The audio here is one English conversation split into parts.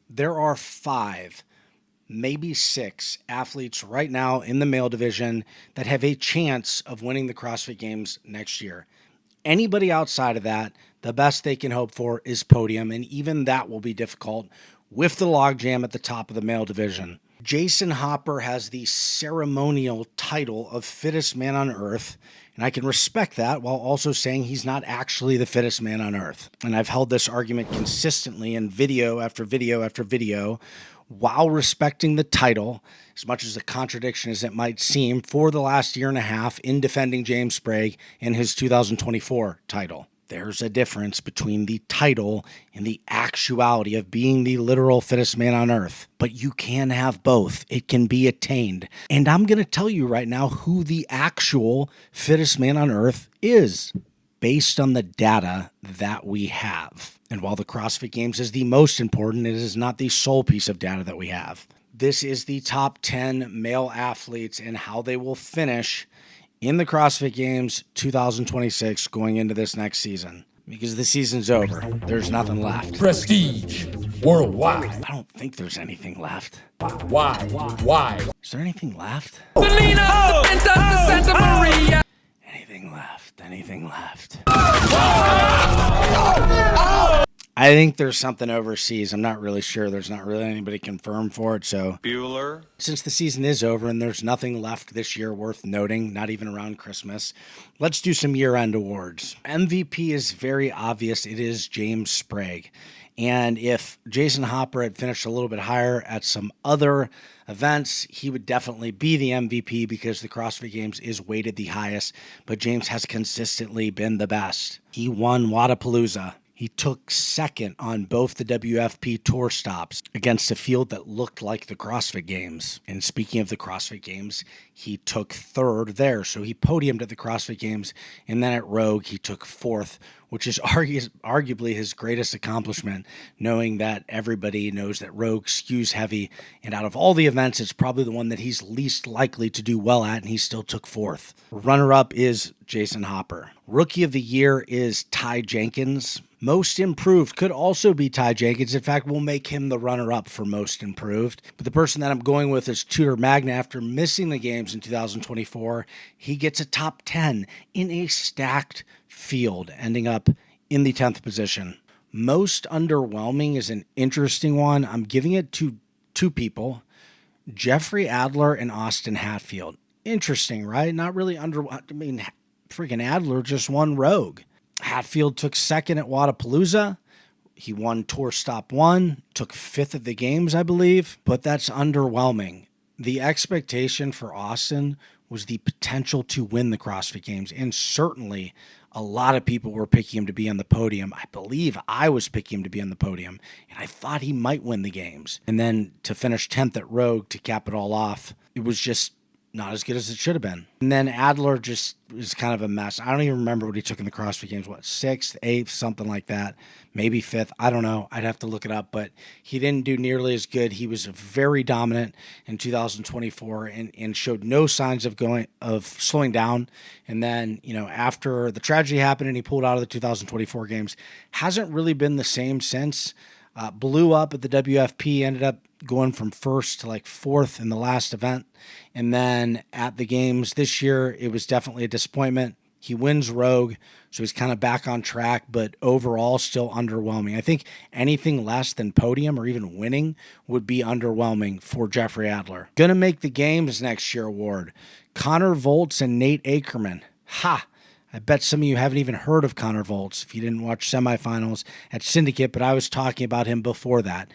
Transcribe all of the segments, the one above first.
there are 5, maybe 6 athletes right now in the male division that have a chance of winning the CrossFit Games next year. Anybody outside of that, the best they can hope for is podium, and even that will be difficult with the logjam at the top of the male division. Jason Hopper has the ceremonial title of fittest man on earth, and I can respect that while also saying he's not actually the fittest man on earth. And I've held this argument consistently in video after video after video, while respecting the title, as much as a contradiction as it might seem, for the last year and a half in defending James Sprague in his 2024 title. There's a difference between the title and the actuality of being the literal fittest man on earth. But you can have both. It can be attained. And I'm going to tell you right now who the actual fittest man on earth is, based on the data that we have. And while the CrossFit Games is the most important, it is not the sole piece of data that we have. This is the top 10 male athletes and how they will finish in the CrossFit Games 2026 going into this next season. Because the season's over. There's nothing left. Prestige worldwide. I don't think there's anything left. Why? Is there anything left? Anything left? Anything left? I think there's something overseas. I'm not really sure. There's not really anybody confirmed for it. So Bueller. Since the season is over and there's nothing left this year worth noting, not even around Christmas, let's do some year-end awards. MVP is very obvious. It is James Sprague. And if Jason Hopper had finished a little bit higher at some other events, he would definitely be the MVP because the CrossFit Games is weighted the highest, but James has consistently been the best. He won Wadapalooza. He took second on both the WFP tour stops against a field that looked like the CrossFit Games. And speaking of the CrossFit Games, he took third there. So he podiumed at the CrossFit Games, and then at Rogue, he took fourth, which is arguably his greatest accomplishment, knowing that everybody knows that Rogue skews heavy, and out of all the events, it's probably the one that he's least likely to do well at, and he still took fourth. Runner-up is Jason Hopper. Rookie of the Year is Ty Jenkins. Most Improved could also be Ty Jenkins. In fact, we'll make him the runner-up for Most Improved. But the person that I'm going with is Tudor Magna. After missing the games in 2024, he gets a top 10 in a stacked field, ending up in the 10th position. Most Underwhelming is an interesting one. I'm giving it to 2 people, Jeffrey Adler and Austin Hatfield. Interesting, right? Not really freaking Adler just won Rogue. Hatfield took second at Wadapalooza. He won Tour Stop 1, took 5th at the Games, I believe, but that's underwhelming. The expectation for Austin was the potential to win the CrossFit Games, and certainly a lot of people were picking him to be on the podium. I believe I was picking him to be on the podium, and I thought he might win the Games. And then to finish 10th at Rogue to cap it all off, it was just not as good as it should have been. And then Adler just is kind of a mess. I don't even remember what he took in the CrossFit Games. 6th, 8th, something like that. Maybe 5th. I don't know. I'd have to look it up, but he didn't do nearly as good. He was very dominant in 2024 and showed no signs of slowing down. And then, after the tragedy happened and he pulled out of the 2024 Games, hasn't really been the same since. Blew up at the WFP, ended up going from 1st to 4th in the last event. And then at the Games this year, it was definitely a disappointment. He wins Rogue, so he's kind of back on track, but overall still underwhelming. I think anything less than podium or even winning would be underwhelming for Jeffrey Adler. Gonna make the Games next year award, Connor Volts and Nate Ackerman. Ha! I bet some of you haven't even heard of Connor Volts if you didn't watch semifinals at Syndicate, but I was talking about him before that.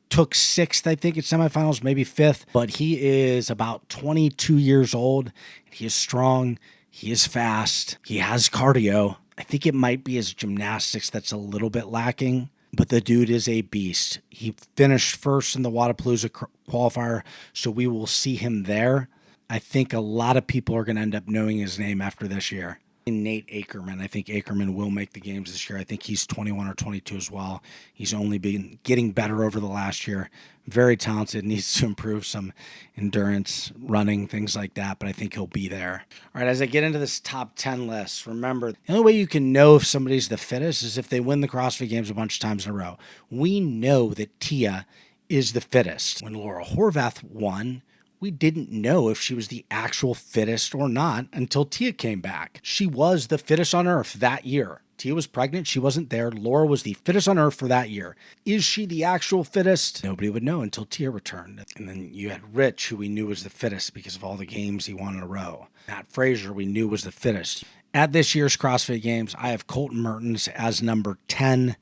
Took 6th, I think, at semifinals, maybe 5th, but he is about 22 years old. He is strong. He is fast. He has cardio. I think it might be his gymnastics that's a little bit lacking, but the dude is a beast. He finished 1st in the Wadapalooza qualifier, so we will see him there. I think a lot of people are going to end up knowing his name after this year. Nate Ackerman. I think Ackerman will make the Games this year. I think he's 21 or 22 as well. He's only been getting better over the last year. Very talented, needs to improve some endurance, running, things like that, but I think he'll be there. All right, as I get into this top 10 list, remember, the only way you can know if somebody's the fittest is if they win the CrossFit Games a bunch of times in a row. We know that Tia is the fittest. When Laura Horvath won, we didn't know if she was the actual fittest or not until Tia came back. She was the fittest on earth that year. Tia was pregnant. She wasn't there. Laura was the fittest on earth for that year. Is she the actual fittest? Nobody would know until Tia returned. And then you had Rich, who we knew was the fittest because of all the games he won in a row. Matt Frazier, we knew was the fittest. At this year's CrossFit Games, I have Colton Mertens as number 10.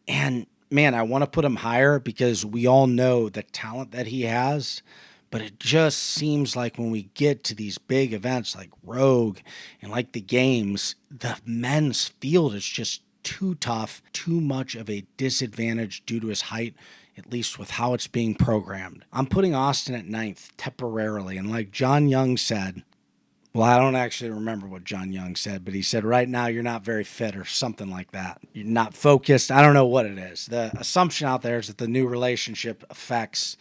And man, I want to put him higher because we all know the talent that he has. But it just seems like when we get to these big events like Rogue and like the games, the men's field is just too tough, too much of a disadvantage due to his height, at least with how it's being programmed. I'm putting Austin at 9th temporarily. And like John Young said, well, I don't actually remember what John Young said, but he said, right now you're not very fit or something like that. You're not focused. I don't know what it is. The assumption out there is that the new relationship affects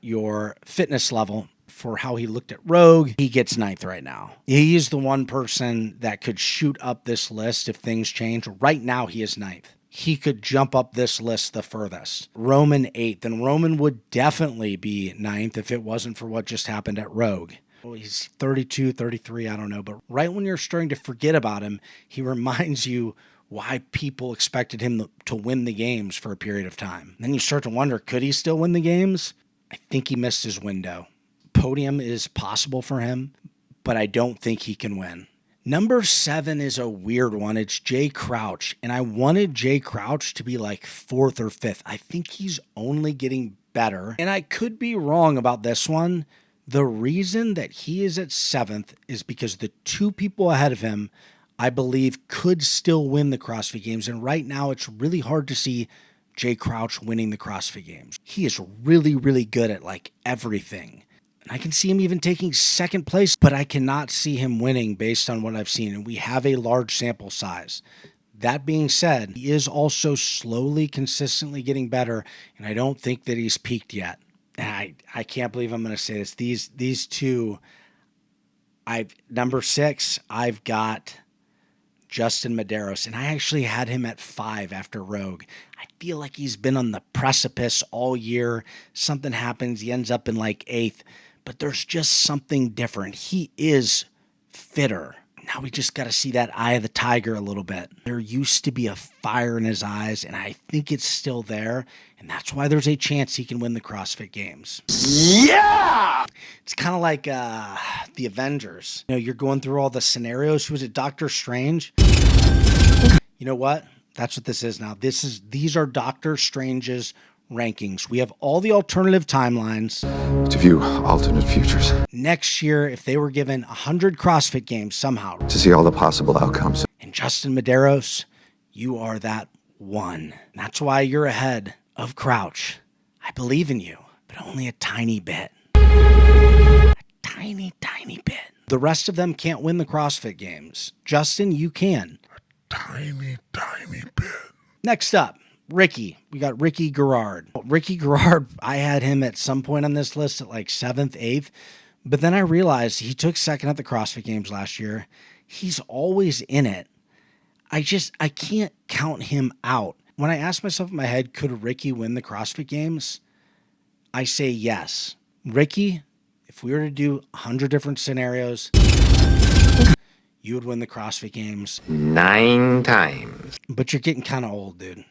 your fitness level. For how he looked at Rogue, he gets 9th right now. He's the one person that could shoot up this list if things change. Right now, he is 9th. He could jump up this list the furthest. Roman 8th, and Roman would definitely be 9th if it wasn't for what just happened at Rogue. Well, he's 32, 33, I don't know. But right when you're starting to forget about him, he reminds you why people expected him to win the games for a period of time. And then you start to wonder, could he still win the games? I think he missed his window. Podium is possible for him, but I don't think he can win. Number 7 is a weird one. It's Jay Crouch, and I wanted Jay Crouch to be like 4th or 5th. I think he's only getting better, and I could be wrong about this one. The reason that he is at 7th is because the 2 people ahead of him, I believe, could still win the CrossFit Games, and right now it's really hard to see Jay Crouch winning the CrossFit Games. He is really, really good at like everything. And I can see him even taking 2nd place, but I cannot see him winning based on what I've seen. And we have a large sample size. That being said, he is also slowly, consistently getting better. And I don't think that he's peaked yet. And I can't believe I'm going to say this. These two, number 6, I've got Justin Medeiros, and I actually had him at 5 after Rogue. I feel like he's been on the precipice all year. Something happens, he ends up in like 8th, but there's just something different. He is fitter. Now we just got to see that eye of the tiger a little bit. There used to be a fire in his eyes, and I think it's still there, and that's why there's a chance he can win the CrossFit Games. Yeah! It's kind of like the Avengers. You know, you're going through all the scenarios. Who was it, Doctor Strange? You know what? That's what this is now. These are Doctor Strange's rankings. We have all the alternative timelines. To view alternate futures. Next year, if they were given 100 CrossFit Games somehow. To see all the possible outcomes. And Justin Medeiros, you are that one. That's why you're ahead of Crouch. I believe in you, but only a tiny bit. A tiny, tiny bit. The rest of them can't win the CrossFit Games. Justin, you can. Tiny, tiny bit. Next up, Ricky. We got Ricky Garrard. Ricky Garrard, I had him at some point on this list at like 7th, 8th. But then I realized he took 2nd at the CrossFit Games last year. He's always in it. I can't count him out. When I ask myself in my head, could Ricky win the CrossFit Games? I say yes. Ricky, if we were to do 100 different scenarios, you would win the CrossFit Games 9 times. But you're getting kind of old, dude.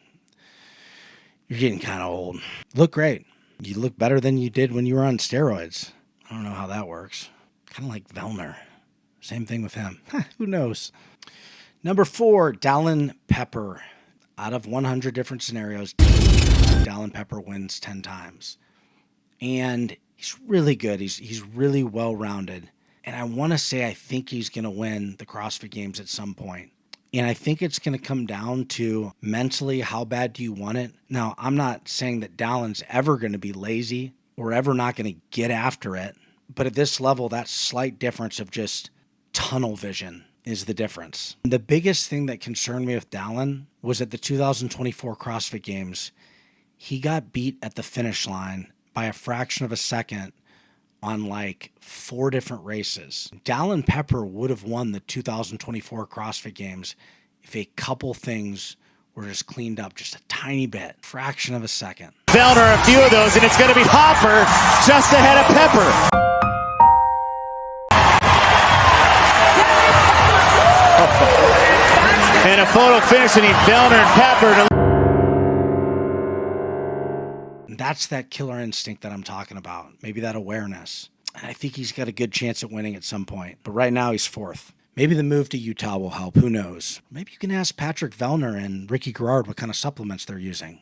You're getting kind of old. Look great. You look better than you did when you were on steroids. I don't know how that works. Kind of like Vellner. Same thing with him. Who knows? Number 4, Dallin Pepper. Out of 100 different scenarios, Dallin Pepper wins 10 times. And he's really good. He's really well-rounded. And I want to say I think he's going to win the CrossFit Games at some point. And I think it's going to come down to mentally, how bad do you want it? Now, I'm not saying that Dallin's ever going to be lazy or ever not going to get after it. But at this level, that slight difference of just tunnel vision is the difference. The biggest thing that concerned me with Dallin was at the 2024 CrossFit Games, he got beat at the finish line by a fraction of a second on like 4 different races. Dallin Pepper would have won the 2024 CrossFit Games if a couple things were just cleaned up just a tiny bit, fraction of a second. Fellner, a few of those, and it's going to be Hopper just ahead of Pepper. And a photo finishing Fellner and Pepper. That's that killer instinct that I'm talking about. Maybe that awareness. And I think he's got a good chance at winning at some point. But right now he's fourth. Maybe the move to Utah will help. Who knows? Maybe you can ask Patrick Vellner and Ricky Garrard what kind of supplements they're using.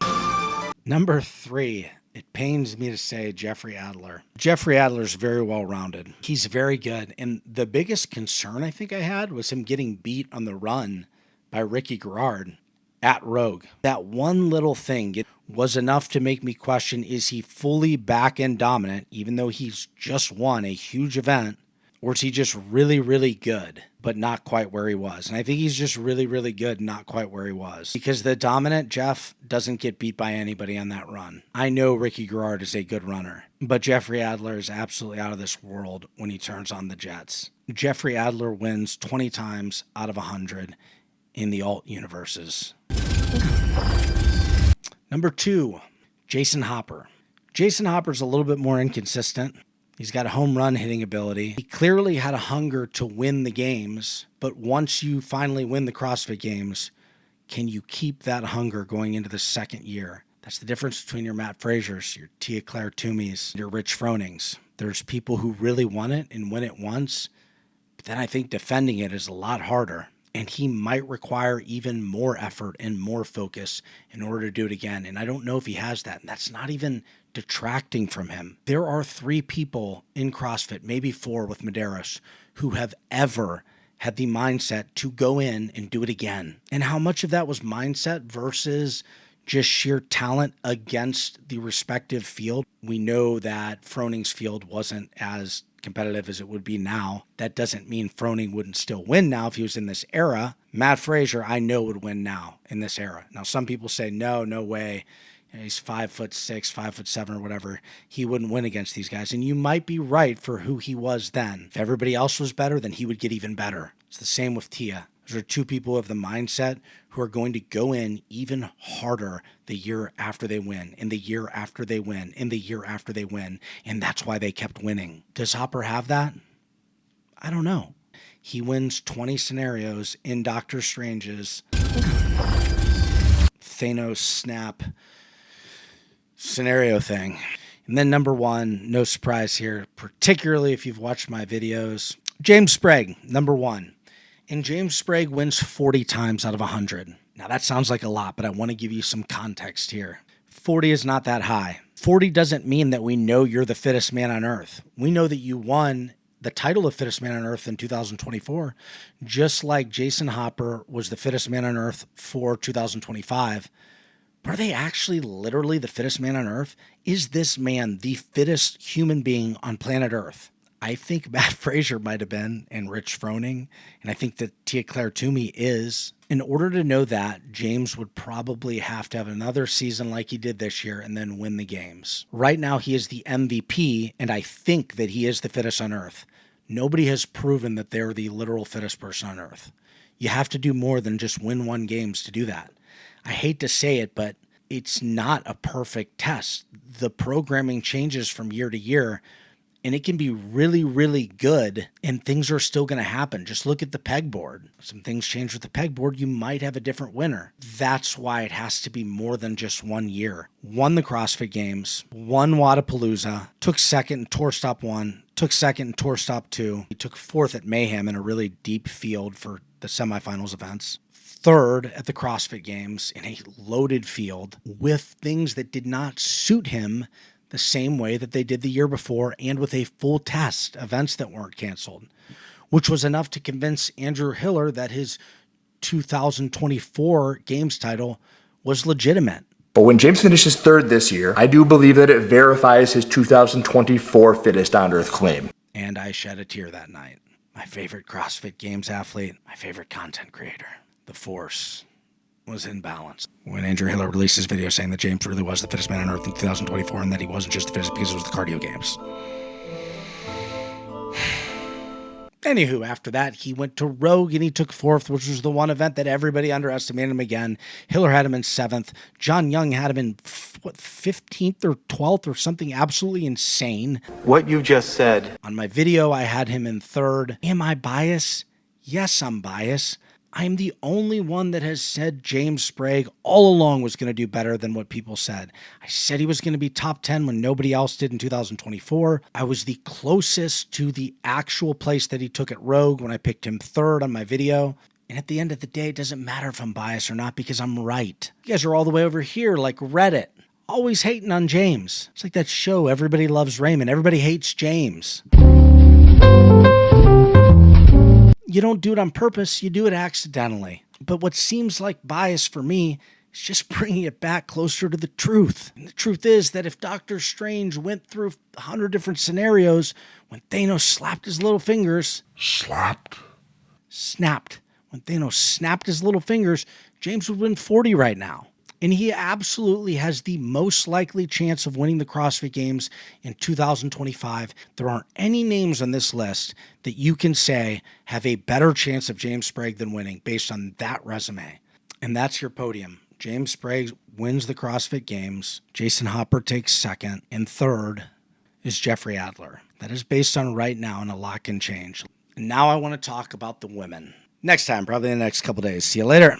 Number 3. It pains me to say Jeffrey Adler. Jeffrey Adler's very well-rounded. He's very good. And the biggest concern I think I had was him getting beat on the run by Ricky Garrard at Rogue. That one little thing was enough to make me question, is he fully back-end dominant, even though he's just won a huge event, or is he just really, really good, but not quite where he was? And I think he's just really, really good, not quite where he was. Because the dominant Jeff doesn't get beat by anybody on that run. I know Ricky Garrard is a good runner, but Jeffrey Adler is absolutely out of this world when he turns on the jets. Jeffrey Adler wins 20 times out of 100 in the alt universes. Number 2, Jason Hopper. Jason Hopper's a little bit more inconsistent. He's got a home run hitting ability. He clearly had a hunger to win the games, but once you finally win the CrossFit Games, can you keep that hunger going into the second year? That's the difference between your Matt Frasers, your Tia Claire Toomeys, your Rich Fronings. There's people who really want it and win it once, but then I think defending it is a lot harder. And he might require even more effort and more focus in order to do it again. And I don't know if he has that. And that's not even detracting from him. There are 3 people in CrossFit, maybe 4 with Medeiros, who have ever had the mindset to go in and do it again. And how much of that was mindset versus just sheer talent against the respective field? We know that Froning's field wasn't as competitive as it would be now. That doesn't mean Froning wouldn't still win now if he was in this era. Matt Fraser, I know, would win now in this era. Now, some people say, no way. He's 5'6", 5'7", or whatever. He wouldn't win against these guys. And you might be right for who he was then. If everybody else was better, then he would get even better. It's the same with Tia. Those are 2 people of the mindset who are going to go in even harder the year after they win, and the year after they win, and the year after they win. And that's why they kept winning. Does Hopper have that? I don't know. He wins 20 scenarios in Doctor Strange's Thanos snap scenario thing. And then number 1, no surprise here, particularly if you've watched my videos, James Sprague, number 1. And James Sprague wins 40 times out of 100. Now that sounds like a lot, but I want to give you some context here. 40 is not that high. 40 doesn't mean that we know you're the fittest man on earth. We know that you won the title of fittest man on earth in 2024, just like Jason Hopper was the fittest man on earth for 2025. But are they actually literally the fittest man on earth? Is this man the fittest human being on planet Earth? I think Matt Fraser might have been, and Rich Froning, and I think that Tia Claire Toomey is. In order to know that, James would probably have to have another season like he did this year and then win the games. Right now, he is the MVP, and I think that he is the fittest on earth. Nobody has proven that they're the literal fittest person on earth. You have to do more than just win 1 games to do that. I hate to say it, but it's not a perfect test. The programming changes from year to year, and it can be really, really good, and things are still going to happen. Just look at the pegboard. Some things change with the pegboard. You might have a different winner. That's why it has to be more than just 1 year. Won the CrossFit Games, won Wadapalooza, took second in Tour Stop 1, took second in Tour Stop 2. He took 4th at Mayhem in a really deep field for the semifinals events. 3rd at the CrossFit Games in a loaded field with things that did not suit him the same way that they did the year before, and with a full test, events that weren't canceled, which was enough to convince Andrew Hiller that his 2024 Games title was legitimate. But when James finishes 3rd this year, I do believe that it verifies his 2024 Fittest on Earth claim. And I shed a tear that night. My favorite CrossFit Games athlete, my favorite content creator. The force was in balance. When Andrew Hiller released his video saying that James really was the fittest man on earth in 2024 and that he wasn't just the fittest because it was the cardio games. Anywho, after that, he went to Rogue and he took 4th, which was the one event that everybody underestimated him again. Hiller had him in 7th. John Young had him in 15th or 12th or something absolutely insane. What you just said. On my video, I had him in 3rd. Am I biased? Yes, I'm biased. I'm the only one that has said James Sprague all along was going to do better than what people said. I said he was going to be top 10 when nobody else did in 2024. I was the closest to the actual place that he took at Rogue when I picked him 3rd on my video. And at the end of the day, it doesn't matter if I'm biased or not because I'm right. You guys are all the way over here like Reddit, always hating on James. It's like that show, Everybody Loves Raymond. Everybody hates James. You don't do it on purpose, you do it accidentally. But what seems like bias for me is just bringing it back closer to the truth. And the truth is that if Doctor Strange went through 100 different scenarios, when Thanos slapped his little fingers... Snapped. When Thanos snapped his little fingers, James would win 40 right now. And he absolutely has the most likely chance of winning the CrossFit Games in 2025. There aren't any names on this list that you can say have a better chance of James Sprague than winning based on that resume. And that's your podium. James Sprague wins the CrossFit Games. Jason Hopper takes 2nd. And 3rd is Jeffrey Adler. That is based on right now, and a lot can change. And now I want to talk about the women. Next time, probably in the next couple days. See you later.